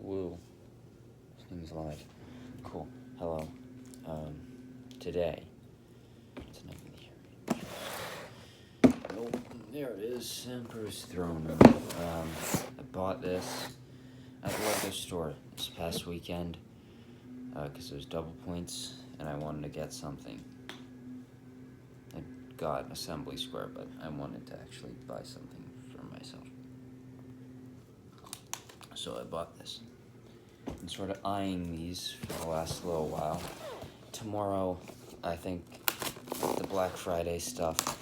Woo. This thing's live. Cool. Hello. Today. Tonight in the Oh, there it is. Emperor's Throne Room. I bought this at the local store this past weekend because it was double points and I wanted to get something. I got an Assembly Square, but I wanted to actually buy something for myself. So I bought this. I'm sort of eyeing these for the last little while. Tomorrow, I think, the Black Friday stuff.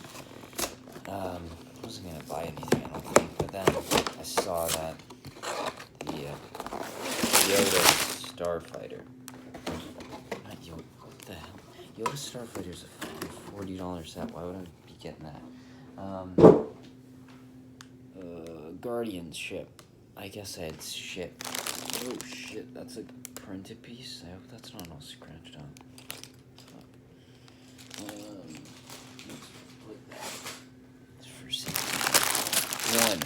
I wasn't gonna buy anything, I don't think, but then I saw that the Yoda Starfighter. Not Yoda, what the hell? Yoda Starfighter's a fucking $40 set. Why would I be getting that? Guardians ship. I guess I had shit. Oh shit, that's a printed piece? I hope that's not all scratched out. Let's put that. It's for safety. One.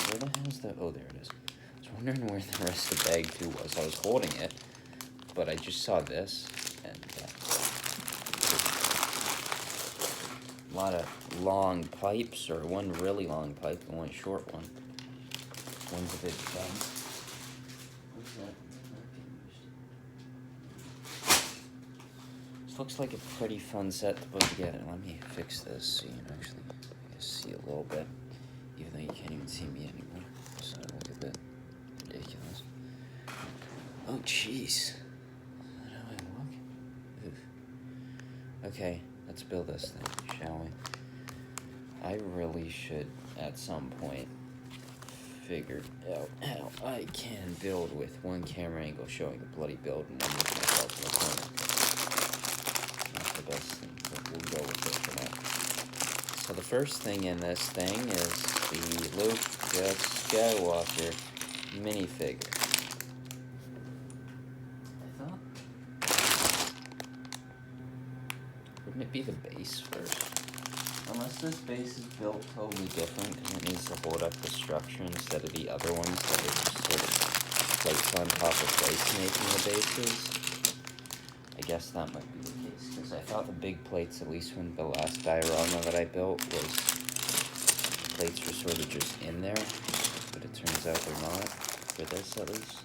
Where the hell is that? Oh, there it is. I was wondering where the rest of bag 2 was. I was holding it, but I just saw this, and a lot of long pipes, or one really long pipe and one short one. One's a bit fun. What's that? This looks like a pretty fun set to put together. Let me fix this so you can actually see a little bit, even though you can't even see me anymore. So I look a bit ridiculous. Oh, jeez. How do I look? Oof. Okay, let's build this thing, shall we? I really should, at some point, figure out how I can build with one camera angle showing the bloody build and one with myself in the corner. Not the best thing, but we'll go with it for now. So the first thing in this thing is the Luke Skywalker minifigure. I thought... Wouldn't it be the base first? Unless this base is built totally different and it needs to hold up the structure instead of the other ones that are just sort of plates on top of plates making the bases. I guess that might be the case, because I thought the big plates, at least when the last diorama that I built, was the plates were sort of just in there, but it turns out they're not, for this at least.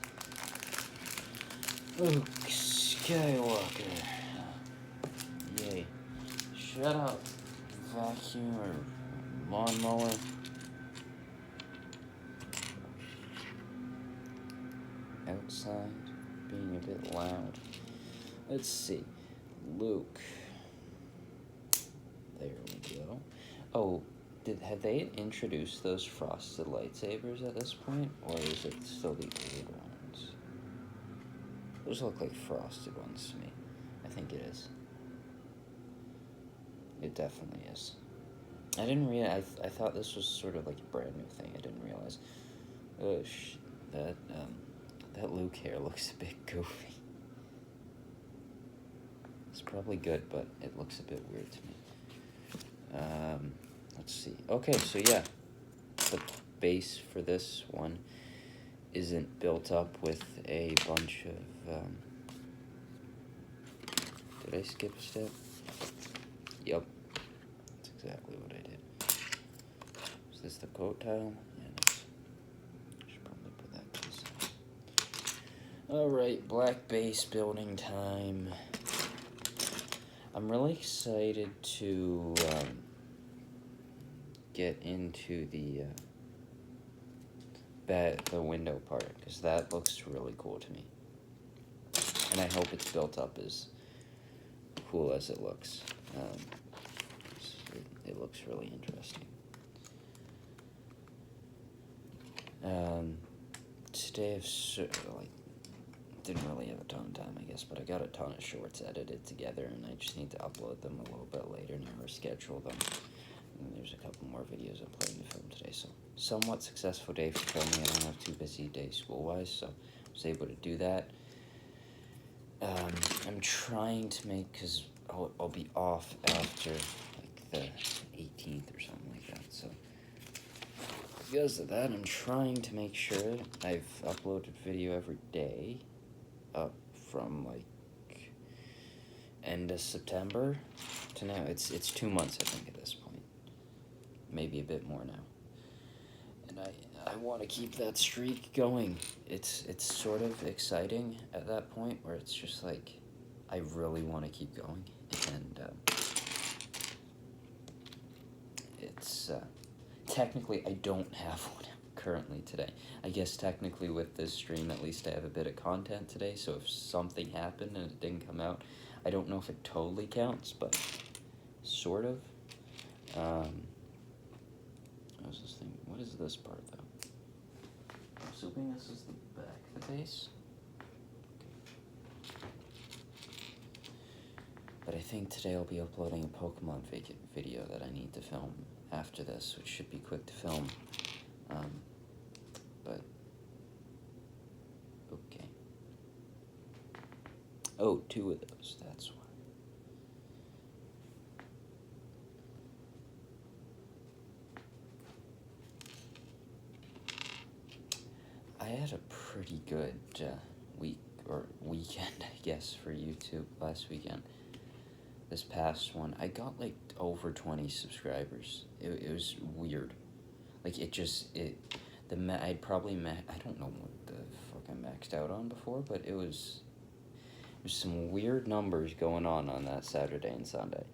Luke Skywalker. Yay. Shut up. Vacuum or lawnmower. Outside being a bit loud. Let's see. Luke. There we go. Oh, had they introduced those frosted lightsabers at this point? Or is it still the old ones? Those look like frosted ones to me. I think it is. It definitely is. I didn't realize. I thought this was sort of like a brand new thing. I didn't realize. Oh that Luke hair looks a bit goofy. It's probably good, but it looks a bit weird to me. Let's see. Okay, so yeah, the base for this one isn't built up with a bunch of. Did I skip a step? Yep, that's exactly what I did. Is this the coat tile? Yeah, nice. Should probably put that to the side. Alright, black base building time. I'm really excited to get into the window part, because that looks really cool to me. And I hope it's built up as cool as it looks. It looks really interesting. Today I've didn't really have a ton of time, I guess, but I got a ton of shorts edited together, and I just need to upload them a little bit later and reschedule them. And there's a couple more videos I'm planning to film today, so somewhat successful day for filming. I don't have too busy days school-wise, so I was able to do that. I'm trying to make, because I'll be off after like the 18th or something like that, so because of that, I'm trying to make sure I've uploaded video every day up from like end of September to now. It's 2 months, I think, at this point. Maybe a bit more now. And I want to keep that streak going. It's sort of exciting at that point where it's just like I really want to keep going, and it's technically I don't have one currently today. I guess technically with this stream at least I have a bit of content today, so if something happened and it didn't come out, I don't know if it totally counts, but sort of. How's this thing? What is this part though? I'm assuming this is the back of the base. But I think today I'll be uploading a Pokemon video that I need to film after this, which should be quick to film. But okay. Oh, 2 of those, that's why. I had a pretty good weekend, I guess, for YouTube last weekend. This past one, I got like over 20 subscribers. It was weird. Like I'd probably I don't know what the fuck I maxed out on before, but there's some weird numbers going on that Saturday and Sunday.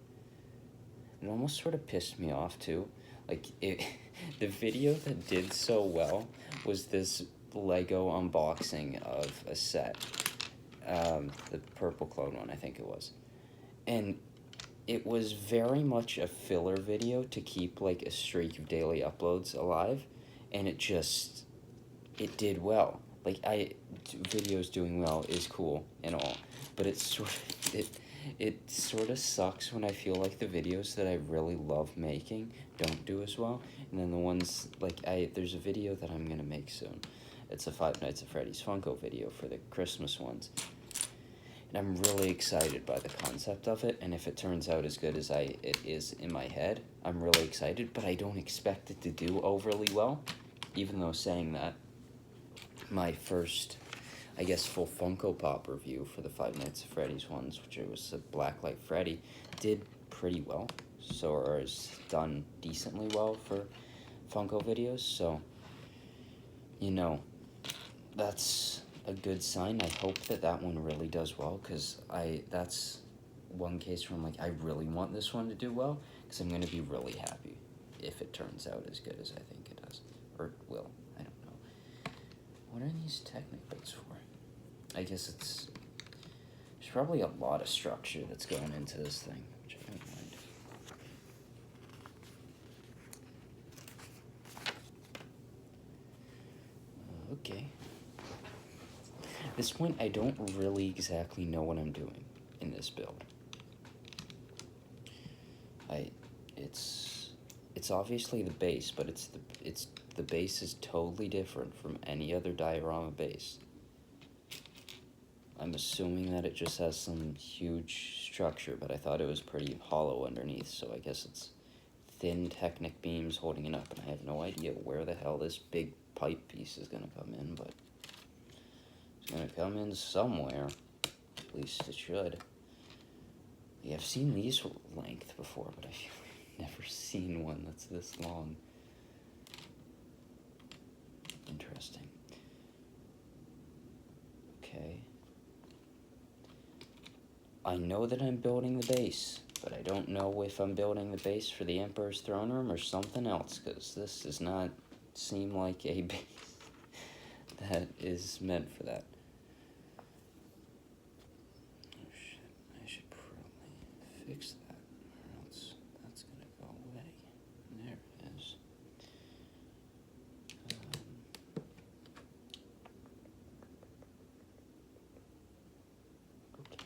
It almost sort of pissed me off too. Like the video that did so well was this Lego unboxing of a set, the purple clone one, I think it was, and it was very much a filler video to keep like a streak of daily uploads alive, and it did well. Like videos doing well is cool and all, but it sort of sucks when I feel like the videos that I really love making don't do as well, and then the ones like there's a video that I'm gonna make soon. It's a Five Nights at Freddy's Funko video for the Christmas ones. And I'm really excited by the concept of it, and if it turns out as good as it is in my head, I'm really excited, but I don't expect it to do overly well, even though saying that, my first, I guess, full Funko Pop review for the Five Nights at Freddy's ones, which was a Blacklight Freddy, did pretty well, or is done decently well for Funko videos, so, you know, that's a good sign. I hope that one really does well, because that's one case where I'm like, I really want this one to do well, because I'm going to be really happy if it turns out as good as I think it does, or will. I don't know. What are these technicals for? I guess there's probably a lot of structure that's going into this thing, which I don't mind. Okay. At this point, I don't really exactly know what I'm doing in this build. It's obviously the base, but the base is totally different from any other diorama base. I'm assuming that it just has some huge structure, but I thought it was pretty hollow underneath, so I guess it's thin Technic beams holding it up, and I have no idea where the hell this big pipe piece is gonna come in, but it's gonna come in somewhere. At least it should. Yeah, I've seen these length before, but I've never seen one that's this long. Interesting. Okay. I know that I'm building the base, but I don't know if I'm building the base for the Emperor's Throne Room or something else, because this does not seem like a base that is meant for that. Oh shit, I should probably fix that, or else that's gonna go away. There it is. Okay.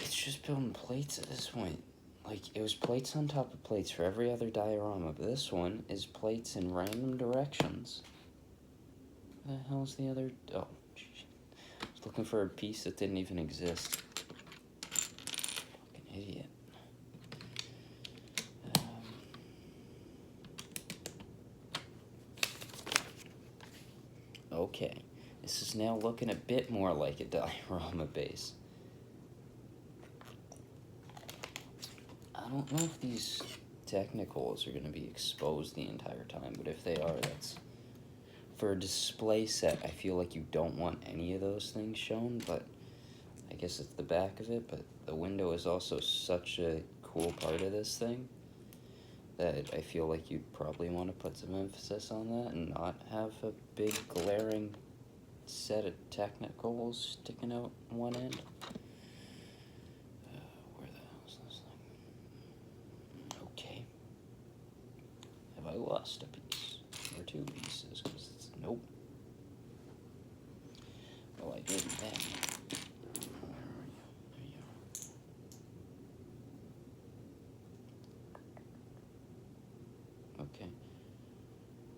It's just building plates at this point. Like, it was plates on top of plates for every other diorama, but this one is plates in random directions. Where the hell's the other... Oh, geez. I was looking for a piece that didn't even exist. Fucking idiot. Okay, this is now looking a bit more like a diorama base. I don't know if these technicals are going to be exposed the entire time, but if they are, that's... For a display set, I feel like you don't want any of those things shown, but I guess it's the back of it, but the window is also such a cool part of this thing that I feel like you'd probably want to put some emphasis on that and not have a big glaring set of technicals sticking out one end. Where the hell is this thing? Okay. Have I lost a piece? Or two pieces? Because it's... Nope. Well, I didn't then. Where are you? There you are. Okay.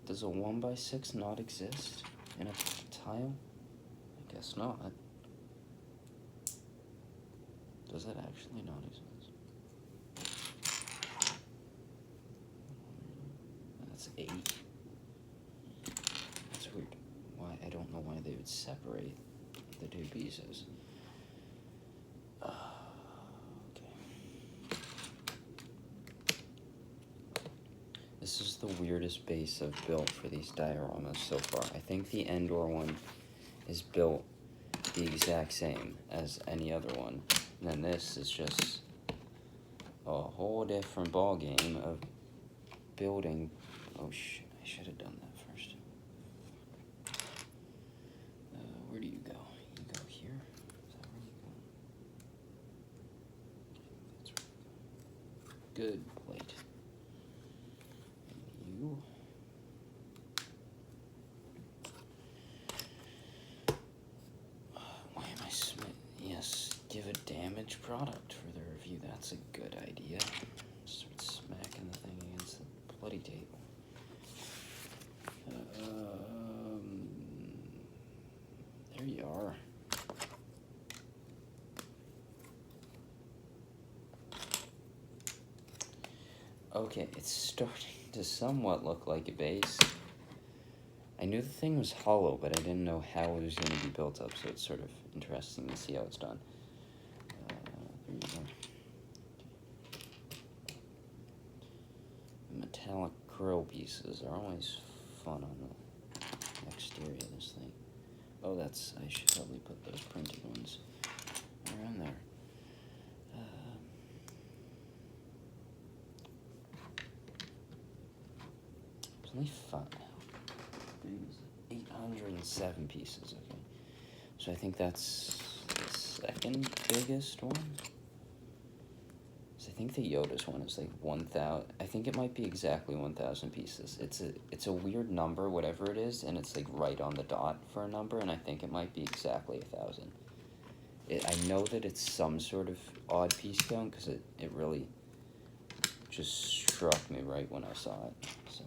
Does a 1x6 not exist in a tile? I guess not. Does it actually not exist? That's 8. That's weird. Why? I don't know why they would separate the two pieces. Okay. This is the weirdest base I've built for these dioramas so far. I think the Endor one is built the exact same as any other one. And then this is just a whole different ball game of building. Oh shit, I should have done that first. Where do you go? You go here? Is that where you go? That's where you go. Good plate. And you... Why am I Yes, give a damaged product for the review. That's a good idea. Start smacking the thing against the bloody table. There you are. Okay, it's starting to somewhat look like a base. I knew the thing was hollow, but I didn't know how it was going to be built up, so it's sort of interesting to see how it's done. There you go. Metallic grill pieces are always fun on the exterior of this thing. Oh, that's... I should probably put those printed ones around there. It's only 807 pieces, okay. So I think that's the second biggest one. So I think the Yoda's one is like 1,000. I think it might be exactly 1,000 pieces. It's a weird number, whatever it is, and it's like right on the dot for a number, and I think it might be exactly 1,000. I know that it's some sort of odd piece count because it really just struck me right when I saw it. So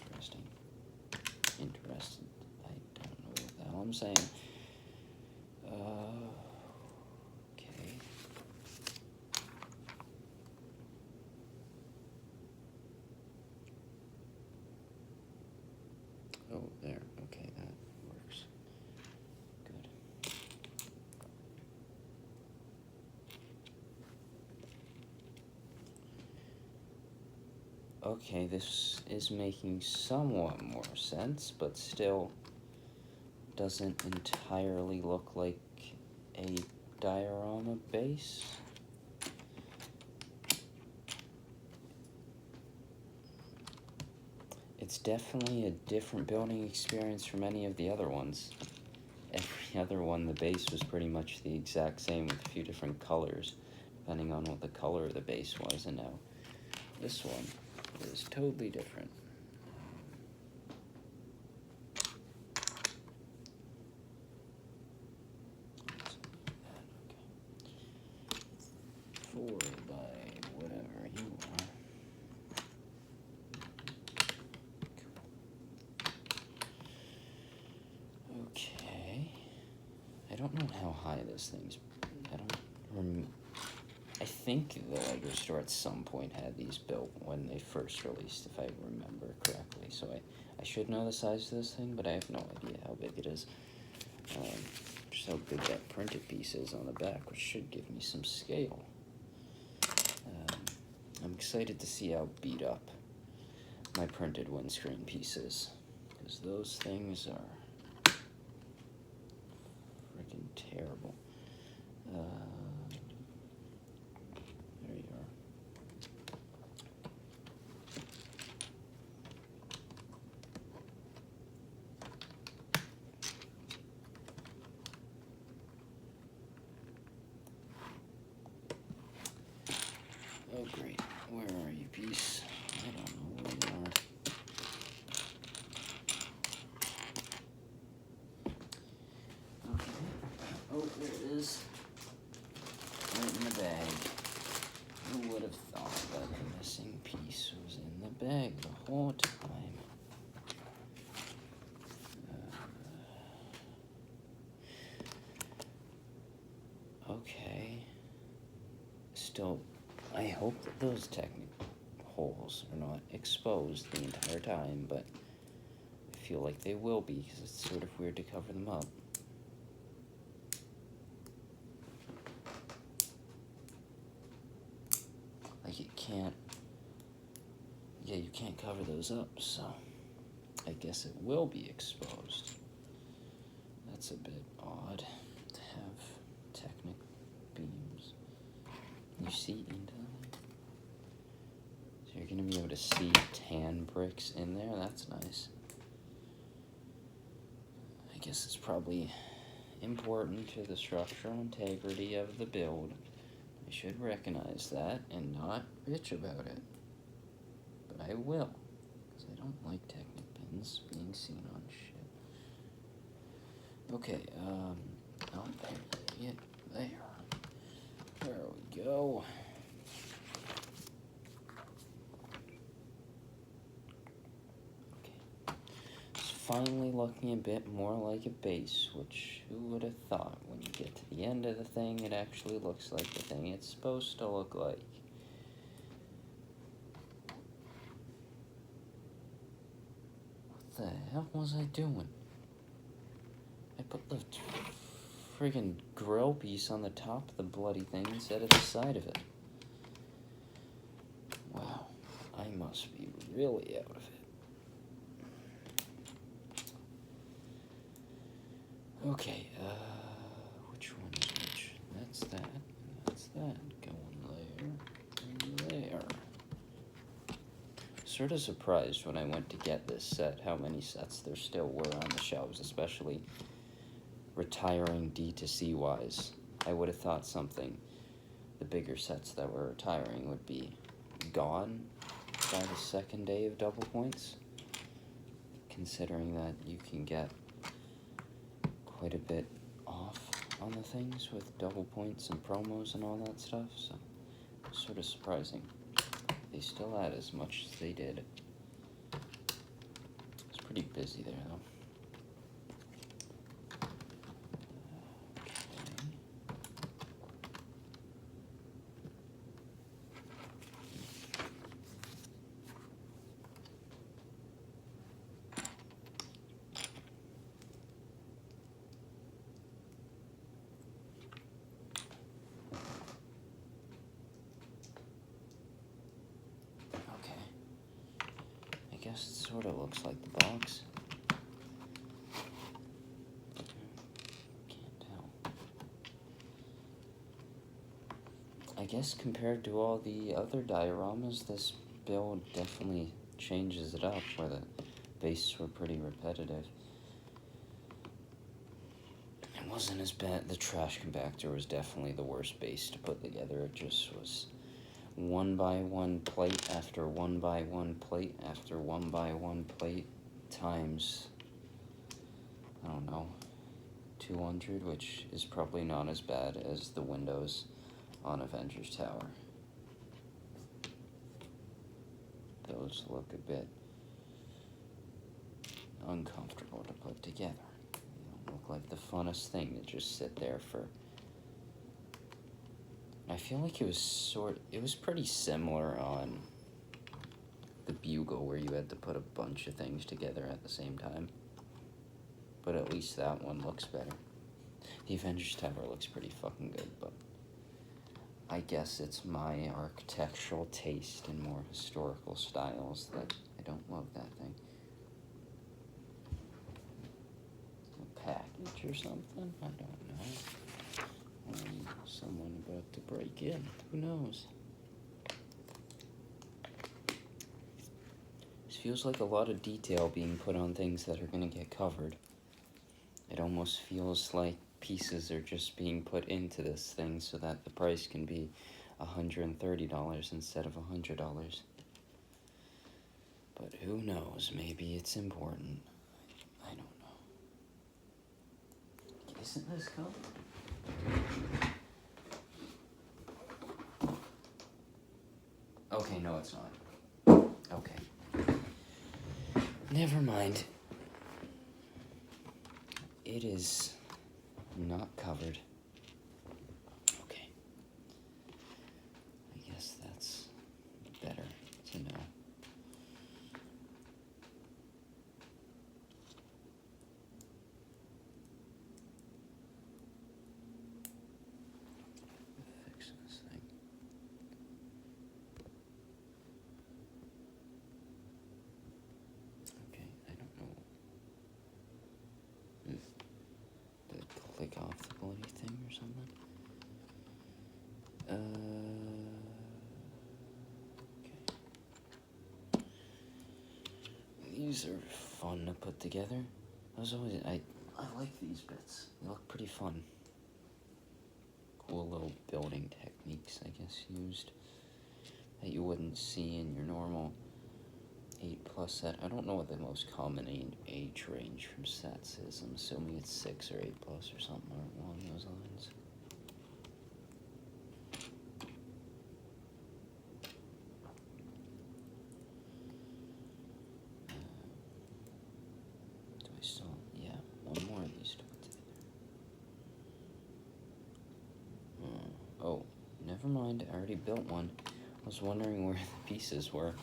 interesting. Interested. I don't know what the hell I'm saying. Okay. Oh, there. Okay, that works. Good. Okay, this is making somewhat more sense, but still doesn't entirely look like a diorama base. It's definitely a different building experience from any of the other ones. Every other one, the base was pretty much the exact same with a few different colors, depending on what the color of the base was, and now this one is totally different. Okay. 4 by whatever you are. Okay. I don't know how high this thing's... I think the Lego store at some point had these built when they first released, if I remember correctly. So I should know the size of this thing, but I have no idea how big it is. Just how big that printed piece is on the back, which should give me some scale. I'm excited to see how beat up my printed windscreen piece is, because those things are freaking terrible. There you are. Oh great, where are you, piece? I don't know where you are. Okay, oh there it is, right in the bag. Who would have thought that the missing piece was in the bag the whole time? Okay. Still, I hope that those technical holes are not exposed the entire time, but I feel like they will be because it's sort of weird to cover them up. Like you can't, yeah, you can't cover those up, so I guess it will be exposed. That's a bit odd to have Technic beams. You see into them? So you're gonna be able to see tan bricks in there, that's nice. I guess it's probably important to the structural integrity of the build. I should recognize that and not bitch about it. But I will, because I don't like Technic pins being seen on shit. Okay, oh, there. There we go. Okay. It's finally looking a bit more like a base, which who would have thought when you get to the end of the thing, it actually looks like the thing it's supposed to look like. What the hell was I doing? I put the friggin' grill piece on the top of the bloody thing instead of the side of it. Wow, I must be really out of it. Okay, which one is which? That's that, that's that. Going there, and there. Sort of surprised when I went to get this set how many sets there still were on the shelves, especially retiring D2C wise. I would have thought the bigger sets that were retiring would be gone by the second day of double points, considering that you can get quite a bit off on the things with double points and promos and all that stuff, so it's sort of surprising. They still had as much as they did. It's pretty busy there though. I guess it sort of looks like the box. Can't tell. I guess compared to all the other dioramas, this build definitely changes it up, where the bases were pretty repetitive. It wasn't as bad. The trash compactor was definitely the worst base to put together. It just was 1x1 plate after 1x1 plate after 1x1 plate times, I don't know, 200, which is probably not as bad as the windows on Avengers Tower. Those look a bit uncomfortable to put together. They don't look like the funnest thing to just sit there for I feel like it was pretty similar on the Bugle, where you had to put a bunch of things together at the same time. But at least that one looks better. The Avengers Tower looks pretty fucking good, but I guess it's my architectural taste in more historical styles that I don't love that thing. A package or something? I don't know. Someone about to break in. Who knows? This feels like a lot of detail being put on things that are going to get covered. It almost feels like pieces are just being put into this thing so that the price can be $130 instead of $100. But who knows? Maybe it's important. I don't know. Isn't this cool? Okay, no, it's not. Okay. Never mind. It is not covered. Okay. I guess that's better to know. Fix this thing. Okay, I don't know. Did it click off the bloody thing or something? Okay. These are fun to put together. I like these bits. They look pretty fun. Cool little building techniques, I guess, used that you wouldn't see in your normal 8+ set. I don't know what the most common age range from sets is. I'm assuming it's 6 or 8+ or something along those lines. Do I still? Yeah, one more of these to put together. Oh, never mind. I already built one. I was wondering where the pieces were,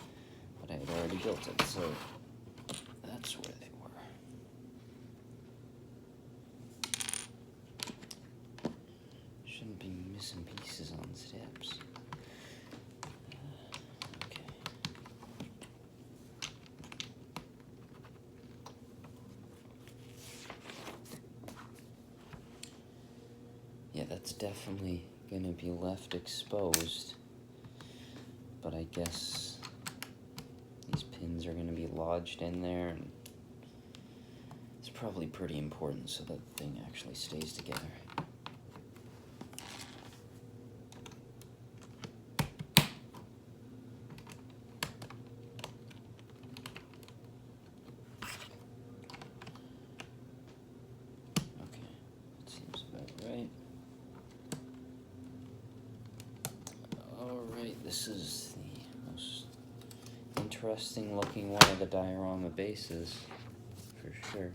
but I had already built it, so that's where they were. Shouldn't be missing pieces on steps. Okay. Yeah, that's definitely gonna be left exposed, but I guess these pins are gonna be lodged in there, and it's probably pretty important so that the thing actually stays together. Okay, that seems about right. Alright, this is the most interesting looking one of the diorama bases, for sure.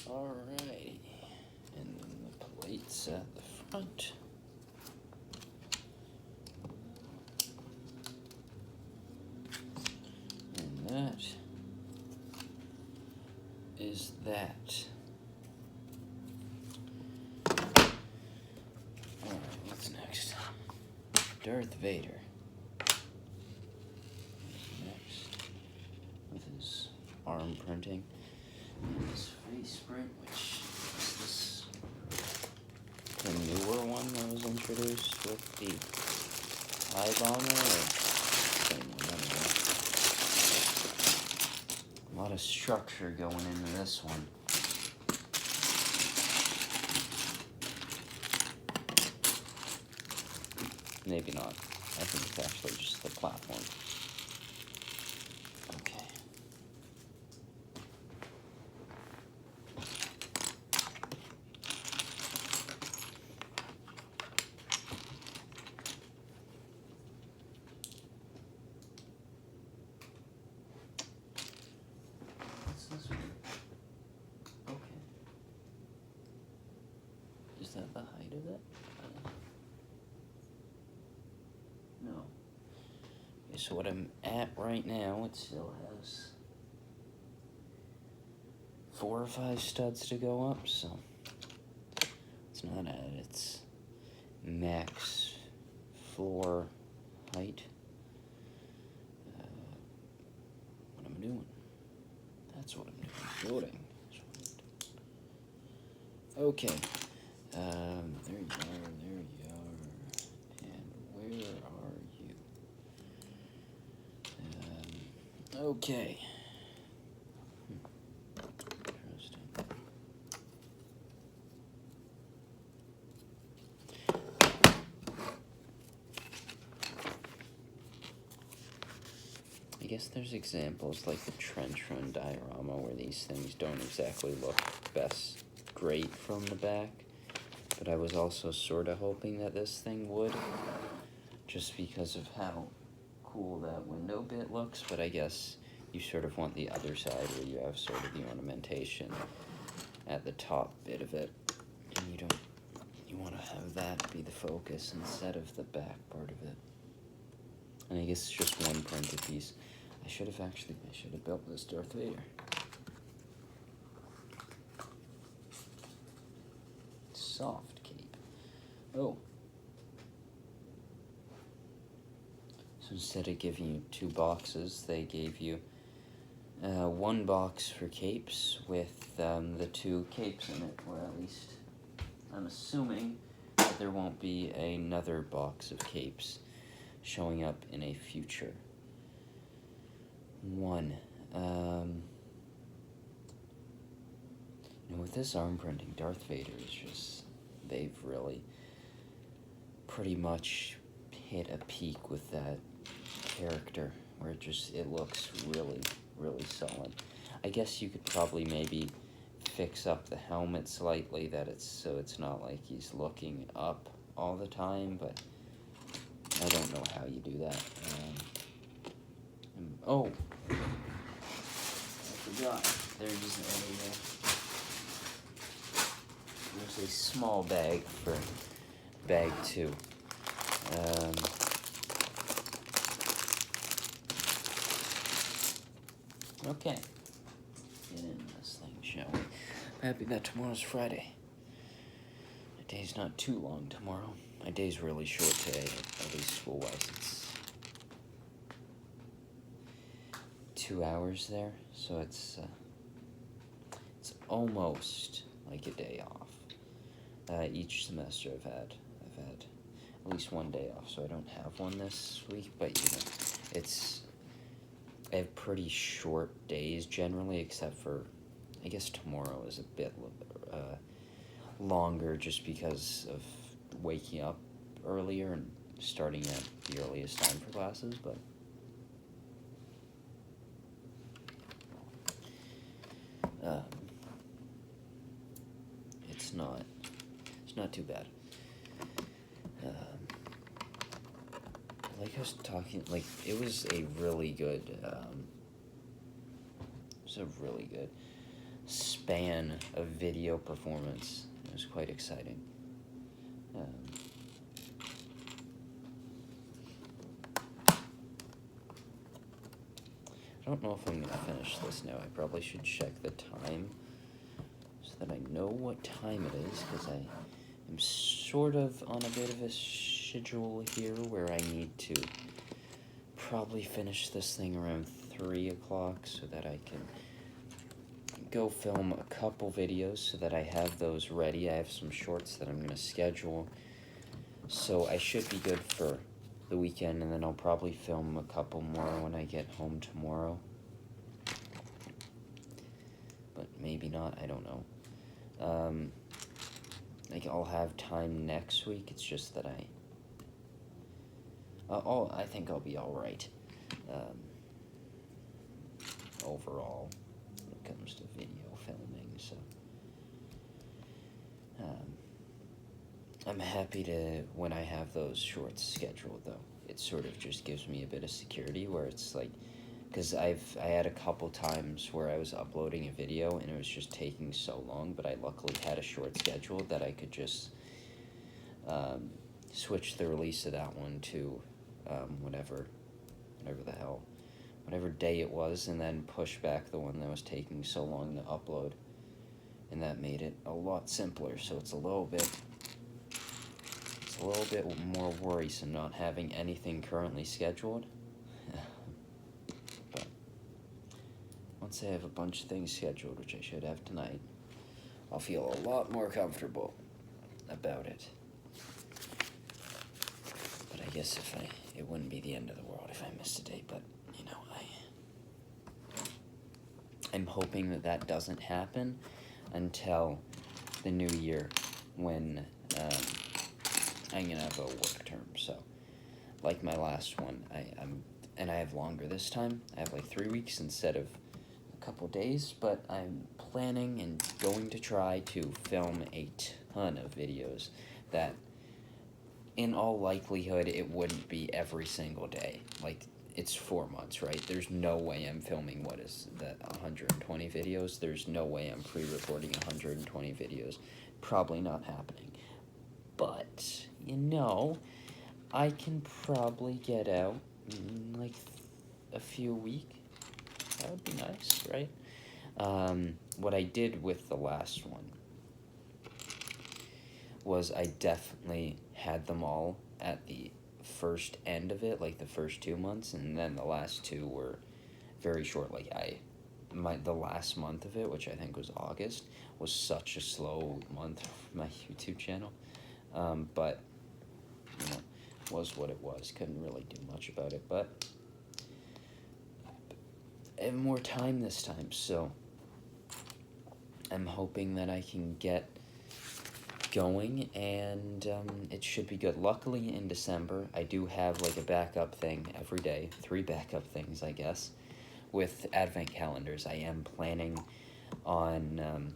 Alright, and then the plates at the front. And that is that. Alright, what's next? Darth Vader. Next, with his arm printing and his face print, which is this the newer one that was introduced with the TIE bomber, or same one, I don't know. A lot of structure going into this one. Maybe not. I think it's actually just the platform. Okay. that the height of it? No. Okay, so what I'm at right now, it still has 4 or 5 studs to go up, so it's not at its max floor height. What am I doing? That's what I'm doing. Building. Okay. There you are. And where are you? Okay. Interesting. I guess there's examples like the trench run diorama where these things don't exactly look best great from the back, but I was also sort of hoping that this thing would, just because of how cool that window bit looks. But I guess you sort of want the other side where you have sort of the ornamentation at the top bit of it, and you want to have that be the focus instead of the back part of it. And I guess it's just one printed piece. I should have built this Darth Vader. Soft cape. Oh. So instead of giving you 2 boxes, they gave you 1 box for capes with the 2 capes in it, or at least I'm assuming that there won't be another box of capes showing up in a future one. With this arm printing, Darth Vader is just, they've really pretty much hit a peak with that character where it looks really, really solid. I guess you could probably maybe fix up the helmet slightly so it's not like he's looking up all the time, but I don't know how you do that. Oh, I forgot. There's a small bag for bag 2. Okay. Get in this thing, shall we? I'm happy that tomorrow's Friday. My day's not too long tomorrow. My day's really short today, at least school-wise. It's 2 hours there, so it's almost like a day off. Each semester I've had at least 1 day off, so I don't have one this week, but I have pretty short days generally, except for, I guess tomorrow is a bit longer just because of waking up earlier and starting at the earliest time for classes, but it's not too bad. Like I was talking, like it was a really good span of video performance. It was quite exciting. I don't know if I'm gonna finish this now. I probably should check the time so that I know what time it is, because I am sort of on a bit of a schedule here where I need to probably finish this thing around 3 o'clock so that I can go film a couple videos so that I have those ready. I have some shorts that I'm going to schedule, so I should be good for the weekend, and then I'll probably film a couple more when I get home tomorrow. But maybe not, I don't know. Like, I'll have time next week, it's just that I think I'll be alright, overall, when it comes to video filming, so, I'm happy when I have those shorts scheduled, though. It sort of just gives me a bit of security, where it's like, because I had a couple times where I was uploading a video and it was just taking so long, but I luckily had a short schedule that I could just switch the release of that one to whatever day it was, and then push back the one that was taking so long to upload. And that made it a lot simpler, so it's a little bit more worrisome not having anything currently scheduled. But once I have a bunch of things scheduled, which I should have tonight, I'll feel a lot more comfortable about it. But I guess it wouldn't be the end of the world if I missed a date, but you know, I'm hoping that doesn't happen until the new year, when I'm gonna have a work term. So like my last one, I have longer this time. I have like 3 weeks instead of a couple days, but I'm planning and going to try to film a ton of videos that in all likelihood it wouldn't be every single day. Like, it's 4 months, right? There's no way I'm filming, 120 videos? There's no way I'm pre-recording 120 videos. Probably not happening. But, you know, I can probably get out in, like, a few a week. That would be nice, right? What I did with the last one was I definitely had them all at the first end of it, like the first 2 months, and then the last 2 were very short. Like, the last month of it, which I think was August, was such a slow month for my YouTube channel. But, you know, was what it was. Couldn't really do much about it, but I have more time this time, so I'm hoping that I can get going, and it should be good. Luckily, in December, I do have like a backup thing every day, 3 backup things, I guess, with advent calendars. I am planning on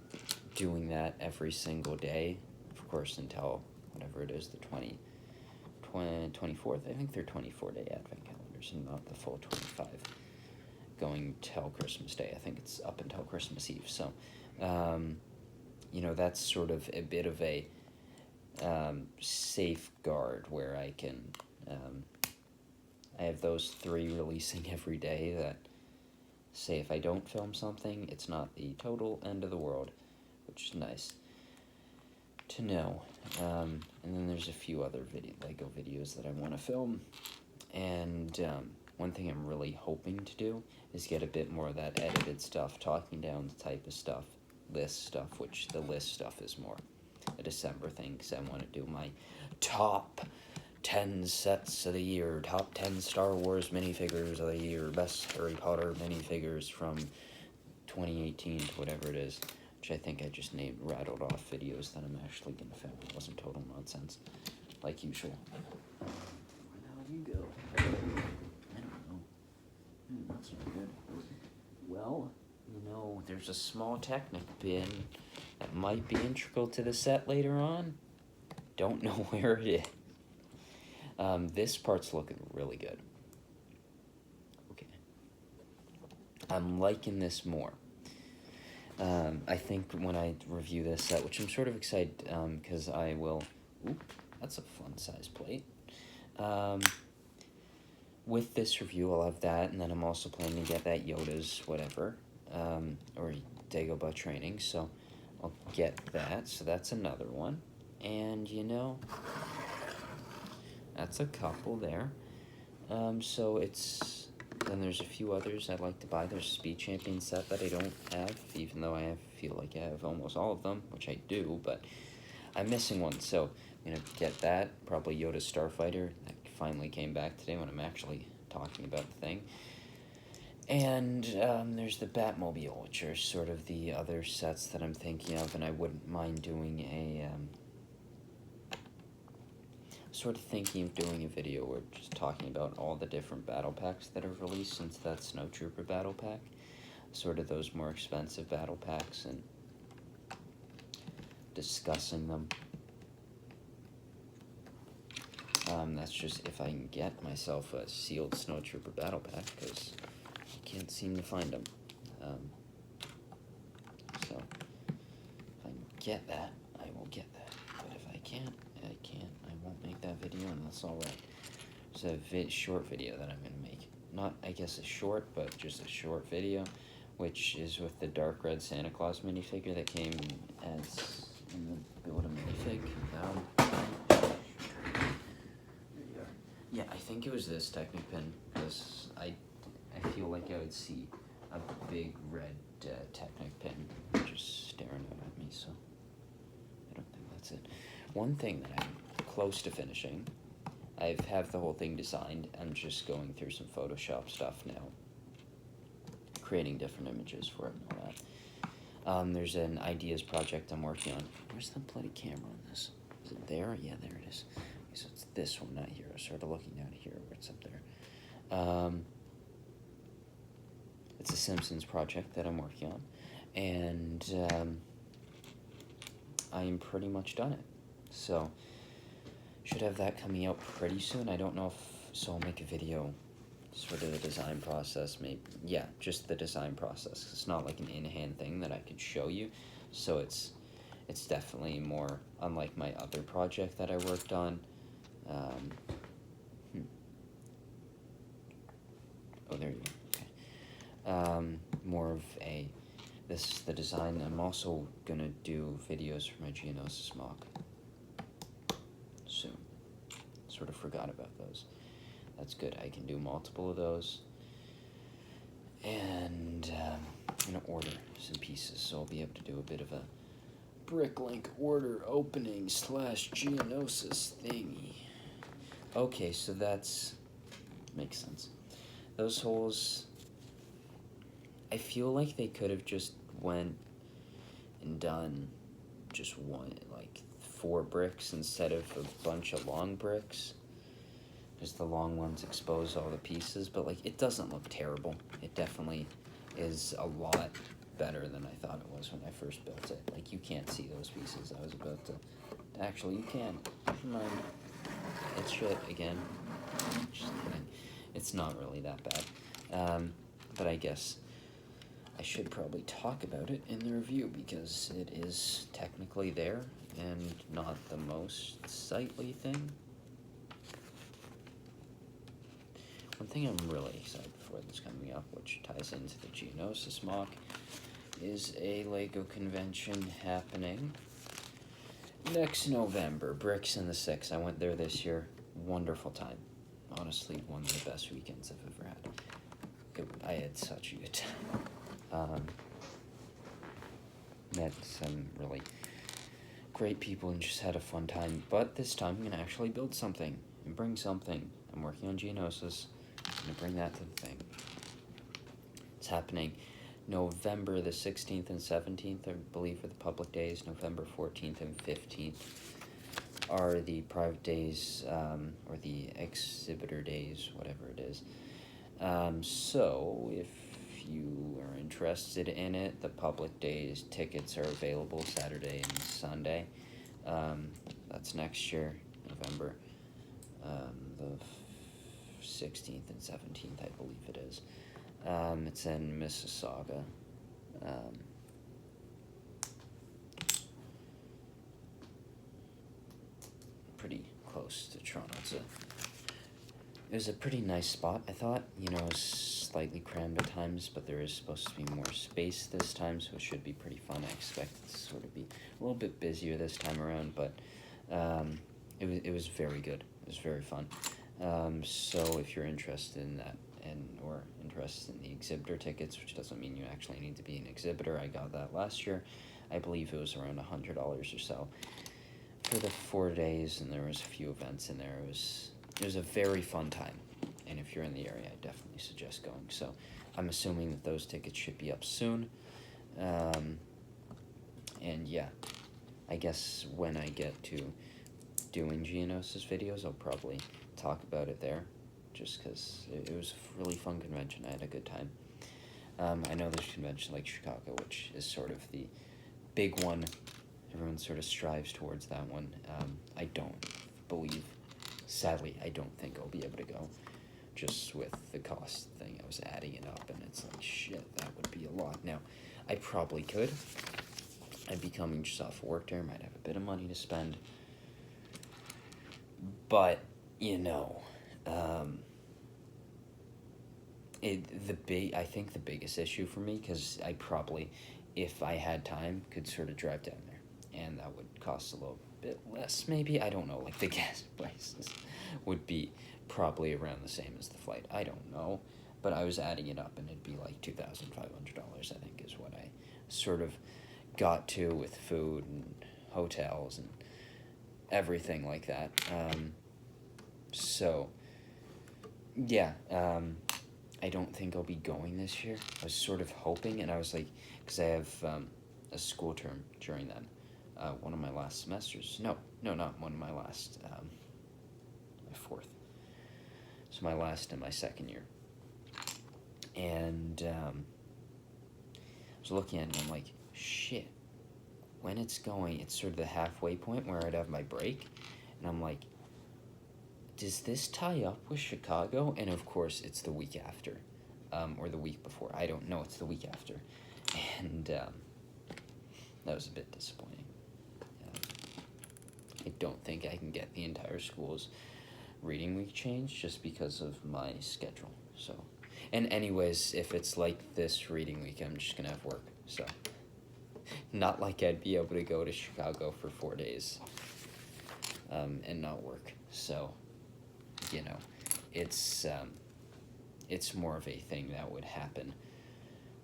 doing that every single day, of course, until whatever it is, the 24th. I think they're 24-day advent calendars and not the full 25, going till Christmas Day. I think it's up until Christmas Eve. So you know, that's sort of a bit of a safeguard where I can, I have those 3 releasing every day that say if I don't film something, it's not the total end of the world, which is nice to know. And then there's a few other Lego videos that I want to film, and one thing I'm really hoping to do is get a bit more of that edited stuff, talking down the type of stuff, list stuff, which the list stuff is more a December thing, because I want to do my top 10 sets of the year, top 10 Star Wars minifigures of the year, best Harry Potter minifigures from 2018 to whatever it is, which I think I just rattled off videos that I'm actually going to film. It wasn't total nonsense, like usual. Where the hell do you go? I don't know. That's not good. Well, you know, there's a small Technic bin that might be integral to the set later on. Don't know where it is. This part's looking really good. Okay. I'm liking this more. I think when I review this set, which I'm sort of excited, because I will... Ooh, that's a fun size plate. With this review, I'll have that, and then I'm also planning to get that Yoda's whatever, or Dagobah training, so I'll get that. So that's another one. And, you know, that's a couple there. So it's... Then there's a few others I'd like to buy. There's a Speed Champion set that I don't have, even though I feel like I have almost all of them, which I do, but I'm missing one, so I'm going to get that. Probably Yoda's Starfighter. That finally came back today when I'm actually talking about the thing. And there's the Batmobile, which are sort of the other sets that I'm thinking of, and I wouldn't mind doing a... sort of thinking of doing a video where just talking about all the different battle packs that are released since that Snowtrooper battle pack. Sort of those more expensive battle packs and discussing them. That's just if I can get myself a sealed Snowtrooper battle pack, because I can't seem to find them. So if I can get that, I will get that. But if I can't, I can't. video, and that's alright. It's a short video that I'm going to make. Not, I guess, a short, but just a short video, which is with the Dark Red Santa Claus minifigure that came as in the Build a Minifig. Yeah, I think it was this Technic pin, because I feel like I would see a big red Technic pin just staring at me, so I don't think that's it. One thing that I'm close to finishing, I have the whole thing designed. I'm just going through some Photoshop stuff now, creating different images for it and all that. There's an ideas project I'm working on. Where's the bloody camera on this? Is it there? Yeah, there it is. Okay, so it's this one, not here. I was sort of looking down here where it's up there. It's a Simpsons project that I'm working on, and I am pretty much done it. So, should have that coming out pretty soon. I don't know if, so I'll make a video, sort of the design process, maybe, yeah, just the design process. It's not like an in-hand thing that I could show you, so it's definitely more unlike my other project that I worked on. Oh, there you go, okay. More of a, this is the design. I'm also gonna do videos for my Geonosis mock soon. Sort of forgot about those. That's good. I can do multiple of those, and I'm gonna order some pieces, so I'll be able to do a bit of a Bricklink order opening / Geonosis thingy. Okay, so that's makes sense. Those holes, I feel like they could have just went and done just one, like 4 bricks instead of a bunch of long bricks. Just the long ones expose all the pieces, but like it doesn't look terrible. It definitely is a lot better than I thought it was when I first built it. Like you can't see those pieces. I was about to, actually you can. Never mind. It's shit again. Just kidding. It's not really that bad. But I guess I should probably talk about it in the review because it is technically there and not the most sightly thing. One thing I'm really excited for that's coming up, which ties into the Geonosis mock, is a LEGO convention happening next November. Bricks in the Six. I went there this year. Wonderful time. Honestly, one of the best weekends I've ever had. I had such a good time. Met some really great people and just had a fun time. But this time I'm going to actually build something and bring something. I'm working on Geonosis. I'm going to bring that to the thing. It's happening November the 16th and 17th, I believe, are the public days. November 14th and 15th are the private days, or the exhibitor days, whatever it is. So if you are interested in it, the public days tickets are available Saturday and Sunday. That's next year, November, the 16th and 17th, I believe it is. It's in Mississauga. Pretty close to Toronto. It was a pretty nice spot, I thought. You know, it was slightly crammed at times, but there is supposed to be more space this time, so it should be pretty fun. I expect it to sort of be a little bit busier this time around, but it was very good. It was very fun. So if you're interested in that, or interested in the exhibitor tickets, which doesn't mean you actually need to be an exhibitor. I got that last year. I believe it was around $100 or so for the 4 days, and there was a few events in there. It was a very fun time, and if you're in the area, I definitely suggest going. So I'm assuming that those tickets should be up soon. And yeah, I guess when I get to doing Geonosis videos, I'll probably talk about it there, just because it was a really fun convention. I had a good time. I know there's a convention like Chicago, which is sort of the big one. Everyone sort of strives towards that one. I don't believe, sadly, I don't think I'll be able to go, just with the cost thing. I was adding it up, and it's like, shit, that would be a lot. Now, I probably could. I'd be coming just off work there, might have a bit of money to spend, But, you know, um, I think the biggest issue for me, because I probably, if I had time, could sort of drive down there, and that would cost a little bit less, maybe. I don't know. Like the gas prices would be probably around the same as the flight. I don't know, but I was adding it up, and it'd be like $2,500. I think is what I sort of got to with food and hotels and everything like that. So yeah. I don't think I'll be going this year. I was sort of hoping, and I was like, because I have a school term during then. One of my last semesters. No, not one of my last. My fourth. So my last and my second year. And I was looking at it, and I'm like, shit. When it's going, it's sort of the halfway point where I'd have my break, and I'm like, does this tie up with Chicago? And of course, it's the week after, or the week before. I don't know. It's the week after, and that was a bit disappointing. I don't think I can get the entire school's reading week changed just because of my schedule. So, and anyways, if it's like this reading week, I'm just gonna have work. So, not like I'd be able to go to Chicago for 4 days, and not work. So. You know, it's more of a thing that would happen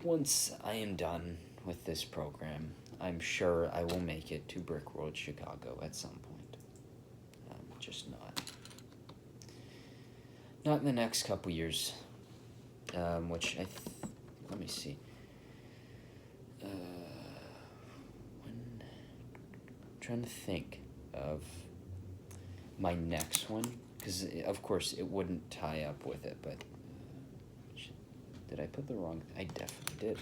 once I am done with this program. I'm sure I will make it to Brickworld Chicago at some point. Just not in the next couple years. Which let me see. I'm trying to think of my next one. Because, of course, it wouldn't tie up with it, but... did I put the wrong... I definitely did.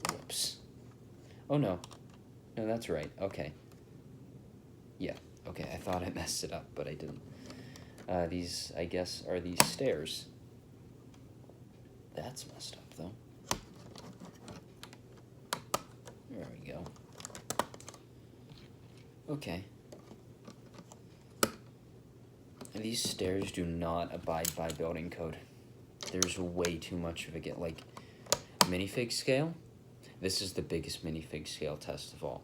Whoops. Oh, no. No, that's right. Okay. Yeah. Okay, I thought I messed it up, but I didn't. These, I guess, are these stairs. That's messed up, though. There we go. Okay. These stairs do not abide by building code. There's way too much of it. Like, minifig scale, this is the biggest minifig scale test of all.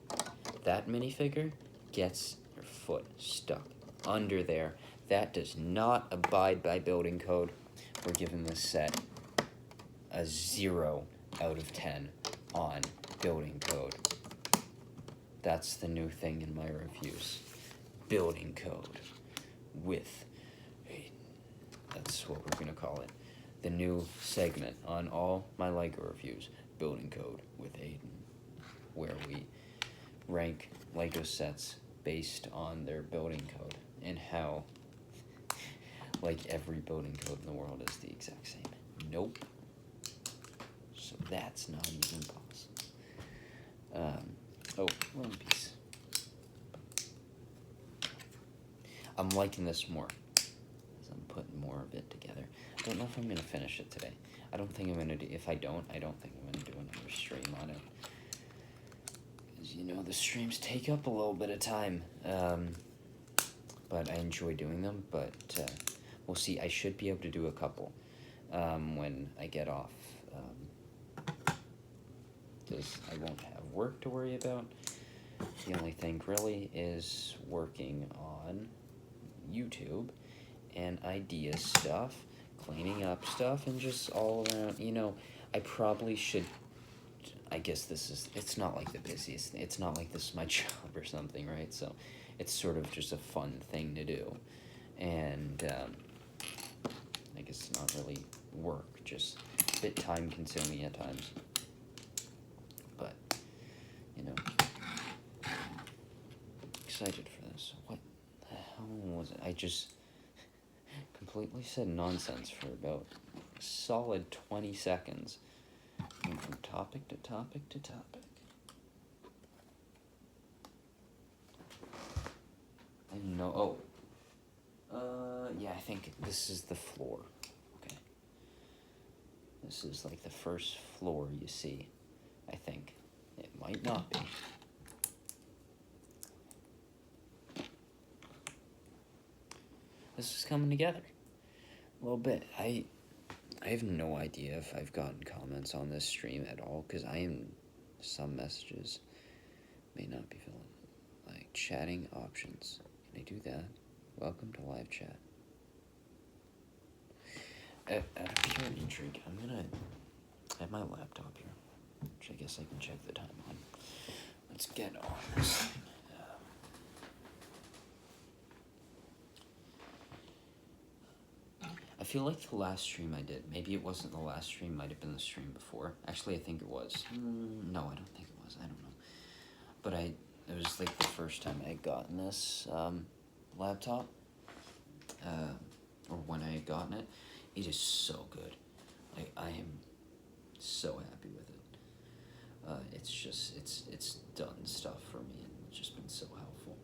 That minifigure gets your foot stuck under there. That does not abide by building code. We're giving this set a 0 out of 10 on building code. That's the new thing in my reviews. Building code. With, that's what we're going to call it, the new segment on all my LEGO reviews, Building Code with Aiden, where we rank LEGO sets based on their building code and how, like, every building code in the world is the exact same. Nope. So that's not even possible. Oh, One Piece. I'm liking this more as I'm putting more of it together. I don't know if I'm going to finish it today. I don't think I'm going to do... If I don't think I'm going to do another stream on it. Because, you know, the streams take up a little bit of time. But I enjoy doing them. But we'll see. I should be able to do a couple when I get off. Because I won't have work to worry about. The only thing really is working on YouTube and idea stuff, cleaning up stuff, and just all around, you know, I probably should, I guess it's not like the busiest, it's not like this is my job or something, right? So it's sort of just a fun thing to do, and I guess it's not really work, just a bit time consuming at times, but, you know, excited for this. What the hell was it? I just completely said nonsense for about a solid 20 seconds. Going from topic to topic to topic. I know. Yeah, I think this is the floor. Okay. This is like the first floor you see, I think. It might not be. this is coming together a little bit. I have no idea if I've gotten comments on this stream at all, because some messages may not be filling. Like chatting options. Can I do that? Welcome to live chat. Out of pure intrigue, I'm gonna have my laptop here, which I guess I can check the time on. Let's get on this thing. I feel like the last stream I did, maybe it wasn't the last stream, might have been the stream before. Actually, I think it was. No, I don't think it was. I don't know. But it was like the first time I had gotten this laptop, or when I had gotten it. It is so good. Like, I am so happy with it. It's just, it's done stuff for me, and it's just been so helpful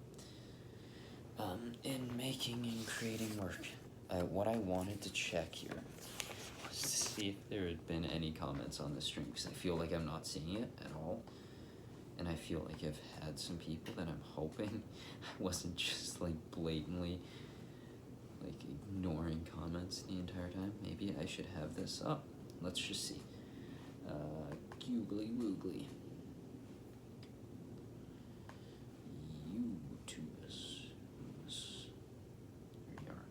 in making and creating work. What I wanted to check here was to see if there had been any comments on the stream, because I feel like I'm not seeing it at all. And I feel like I've had some people that I'm hoping I wasn't just like blatantly like ignoring comments the entire time. Maybe I should have this up. Let's just see. Googly woogly. YouTubers. Here we are.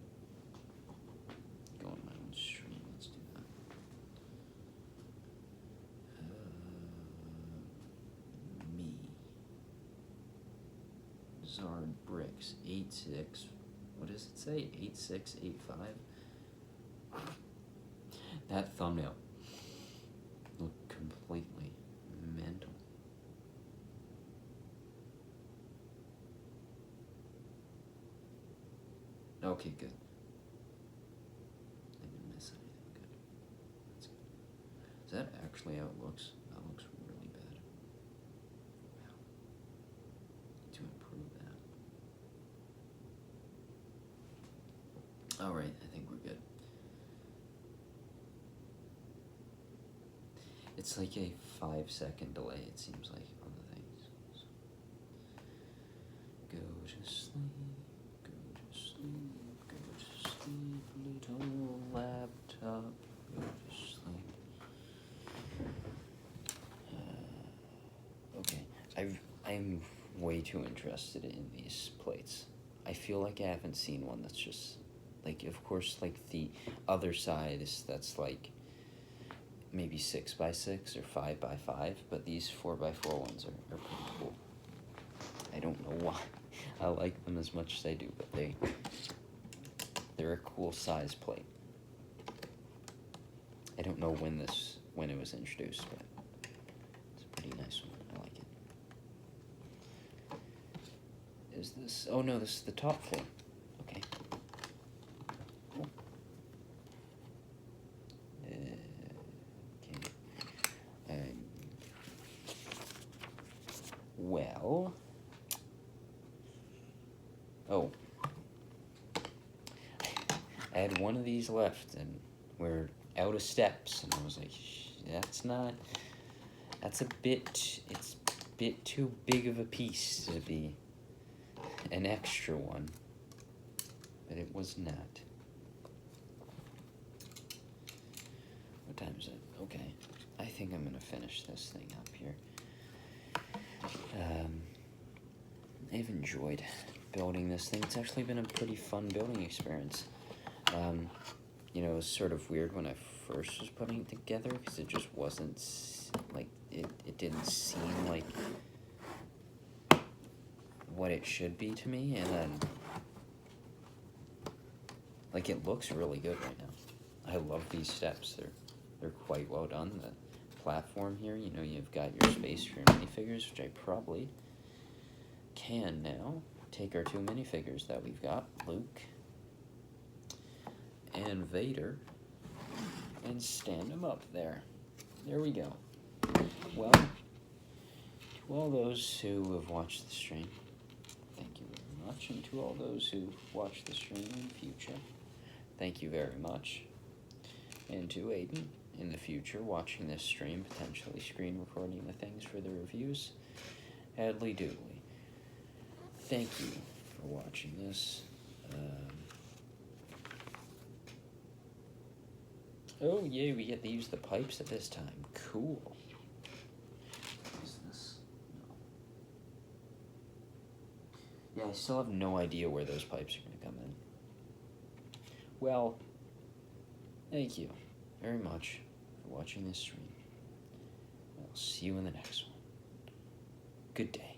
Go on my own stream. Let's do that. Me. Zard Bricks 86. What does it say? 8685? That thumbnail looked completely mental. Okay, good. I didn't miss anything. Good. That's good. Is that actually how it looks? That looks really bad. Wow. Need to improve that. Alright, I think we're good. It's like a 5-second delay, it seems like, on the things. So. Go to sleep, go to sleep, go to sleep, little laptop, go to sleep. Okay, I'm way too interested in these plates. I feel like I haven't seen one that's just, like, of course, like, the other side that's, like, maybe 6x6 or 5x5, but these 4x4 ones are pretty cool. I don't know why I like them as much as I do, but they're a cool size plate. I don't know when it was introduced, but it's a pretty nice one. I like it. Is this? Oh no, this is the top floor. Okay. Cool. Okay. Well. Oh. I had one of these left, and we're out of steps, and I was like, it's a bit too big of a piece to be an extra one, but it was not. What time is it? Okay, I think I'm gonna finish this thing up here. I've enjoyed building this thing. It's actually been a pretty fun building experience. You know, it was sort of weird when I first was putting it together, because it just wasn't, like, it didn't seem like what it should be to me, and then, like, it looks really good right now. I love these steps. They're quite well done. The platform here, you know, you've got your space for your minifigures, which I probably can now take our 2 minifigures that we've got, Luke and Vader, and stand them up there. There we go. Well, to all those who have watched the stream, thank you very much, and to all those who watch the stream in the future, thank you very much. And to Aiden, in the future, watching this stream, potentially screen recording the things for the reviews, Adley Dooley, thank you for watching this. Oh, yay, we get to use the pipes at this time. Cool. Is this? No. Yeah, I still have no idea where those pipes are going to come in. Well, thank you very much for watching this stream. I'll see you in the next one. Good day.